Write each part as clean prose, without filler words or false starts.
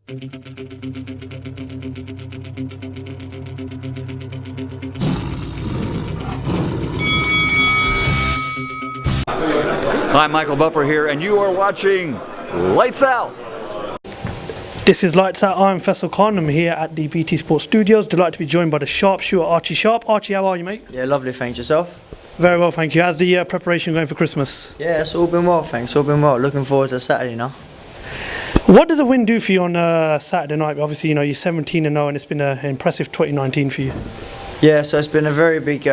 Hi, Michael Buffer here, and you are watching Lights Out. This is Lights Out. I'm Faisal Khan. I'm here at the BT Sports Studios. Delighted to be joined by the sharpshooter Archie Sharp. Archie, how are you, mate? Yeah, lovely, thanks. Yourself? Very well, thank you. How's the preparation going for Christmas? Yeah, it's all been well, thanks. All been well. Looking forward to Saturday now. What does a win do for you on Saturday night? Obviously, you know, you're 17-0 and it's been an impressive 2019 for you. Yeah, so it's been a very big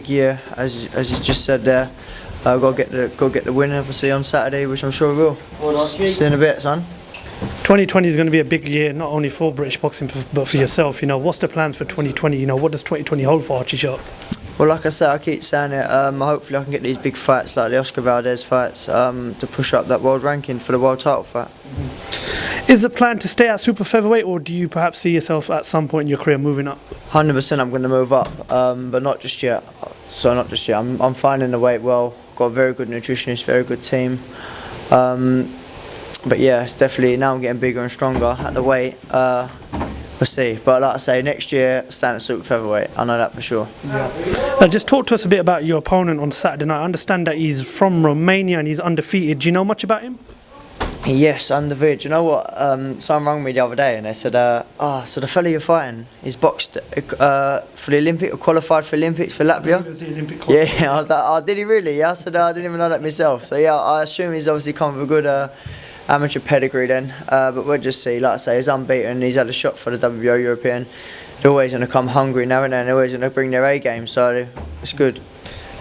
year, as you just said there. Got to get the win, obviously, on Saturday, which I'm sure we will. See you in a bit, son. 2020 is going to be a big year, not only for British boxing, but for yourself. You know, what's the plans for 2020? You know, what does 2020 hold for Archie Sharp? Well, like I said, I keep saying it. Hopefully, I can get these big fights like the Oscar Valdez fights to push up that world ranking for the world title fight. Is the plan to stay at super featherweight, or do you perhaps see yourself at some point in your career moving up? 100%, I'm going to move up, but not just yet. So not just yet. I'm finding the weight well. Got a very good nutritionist, very good team. But yeah, it's definitely now I'm getting bigger and stronger at the weight. We'll see. But like I say, next year, stand at super featherweight. I know that for sure. Yeah. Just talk to us a bit about your opponent on Saturday night. I understand that he's from Romania and he's undefeated. Do you know much about him? Yes, undefeated. You know what? Someone rang me the other day and they said, so the fella you're fighting, he's boxed for the Olympic, or qualified for Olympics for Latvia. Yeah, I was like, oh, did he really? Yeah, I said, I didn't even know that myself. So yeah, I assume he's obviously come with a good amateur pedigree then. But we'll just see. Like I say, he's unbeaten. He's had a shot for the WBO European. They're always going to come hungry now and then. They're always going to bring their A game. So it's good.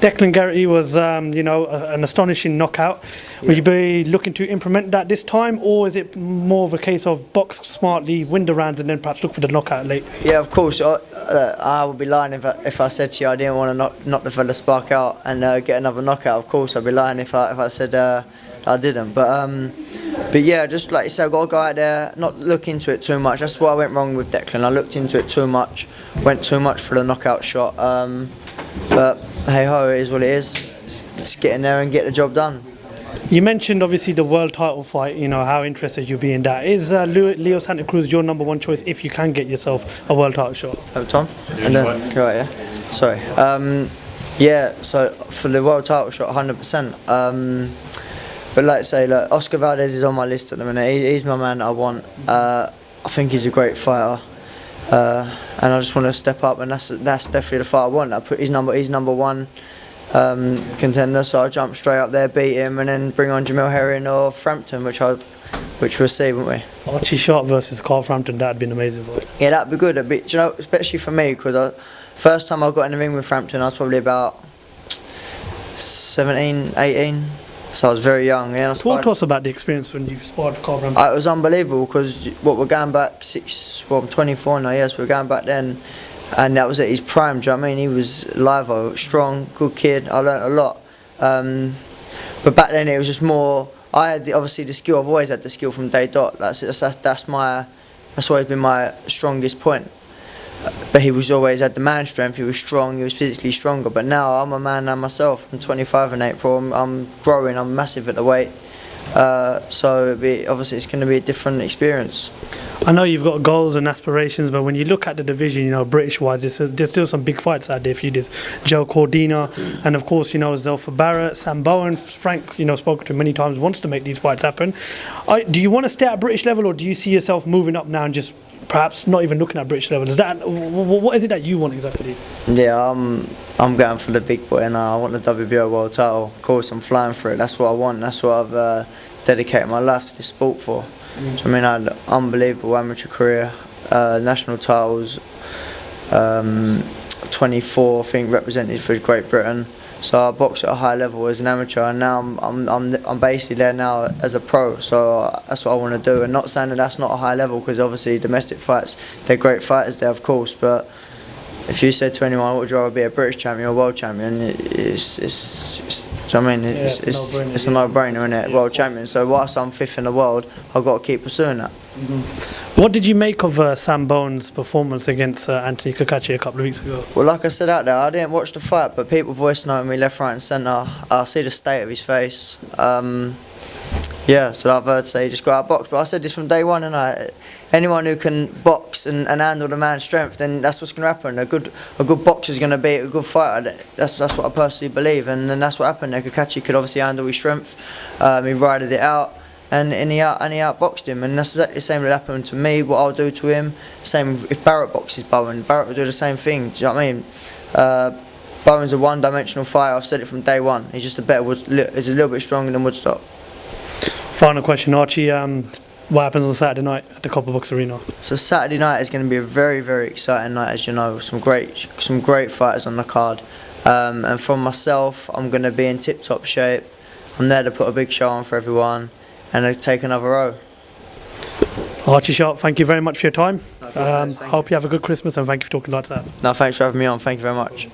Declan Garrity was, you know, an astonishing knockout. Will you be looking to implement that this time, or is it more of a case of box smartly, win the rounds, and then perhaps look for the knockout late? Yeah, of course. I would be lying if I said to you I didn't want to knock the fella Spark out and get another knockout. Of course, I'd be lying if I said I didn't. But yeah, just like you said, I've got to go out there, not look into it too much. That's why I went wrong with Declan. I looked into it too much, went too much for the knockout shot. But hey ho, it is what it is. Just get in there and get the job done. You mentioned obviously the world title fight, you know, how interested you'll be in that. Is Leo Santa Cruz your number one choice if you can get yourself a world title shot? Oh, Tom? And then, right, yeah. Sorry. Yeah, so for the world title shot, 100%. But like I say, look, Oscar Valdez is on my list at the minute. He's my man that I want. I think he's a great fighter. And I just want to step up, and that's definitely the fight I want. I put he's number one contender, so I'll jump straight up there, beat him, and then bring on Jamil Herring or Frampton, which we'll see, won't we? Archie Sharp versus Carl Frampton, that'd be an amazing fight. Yeah, that'd be good. Do you know, especially for me, because first time I got in the ring with Frampton, I was probably about 17, 18. So I was very young. Yeah, talk to us about the experience when you sparred Carl Frampton. It was unbelievable because we're going back I'm 24 now. Yes, we're going back then, and that was at his prime. Do you know what I mean? He was live, strong, good kid. I learnt a lot. But back then it was just more. I had obviously the skill. I've always had the skill from day dot. That's always been my strongest point. But he was always had the man strength. He was strong. He was physically stronger. But now I'm a man now myself. I'm 25 in April. I'm growing. I'm massive at the weight. So obviously it's going to be a different experience. I know you've got goals and aspirations, but when you look at the division, you know, British-wise, there's still some big fights out there for you. There's Joe Cordina, and of course, you know, Zelfa Barrett, Sam Bowen. Frank, you know, spoken to many times, wants to make these fights happen. Do you want to stay at British level, or do you see yourself moving up now and just perhaps not even looking at British level? What is it that you want exactly? Yeah, I'm going for the big boy now. I want the WBO world title. Of course, I'm flying for it. That's what I want. That's what I've dedicated my life to this sport for. So, I mean, I had an unbelievable amateur career, national titles, 24 I think represented for Great Britain. So I boxed at a high level as an amateur, and now I'm basically there now as a pro. So that's what I want to do. And not saying that that's not a high level, because obviously domestic fights, they're great fighters there, of course. But if you said to anyone, would you rather be a British champion or world champion? It's a no-brainer, isn't it? World champion. So whilst I'm fifth in the world, I've got to keep pursuing that. What did you make of Sam Bowen's performance against Anthony Cacace a couple of weeks ago? Well, like I said out there, I didn't watch the fight, but people voice noting me left, right and centre. I see the state of his face. Yeah, so I've heard say just go out box, but I said this from day one, and anyone who can box and handle the man's strength, then that's what's going to happen. A good boxer is going to beat a good fighter. That's what I personally believe, and that's what happened. Kakachi could obviously handle his strength. He rided it out, and he outboxed him, and that's exactly the same that happened to me. What I'll do to him, same if Barrett boxes Bowen, Barrett will do the same thing. Do you know what I mean? Bowen's a one-dimensional fighter. I've said it from day one. He's just he's a little bit stronger than Woodstock. Final question, Archie. What happens on Saturday night at the Copper Box Arena? So Saturday night is going to be a very, very exciting night, as you know. Some great fighters on the card. And for myself, I'm going to be in tip-top shape. I'm there to put a big show on for everyone and take another row. Archie Sharp, thank you very much for your time. Hope you have a good Christmas, and thank you for talking like that. No, thanks for having me on. Thank you very much.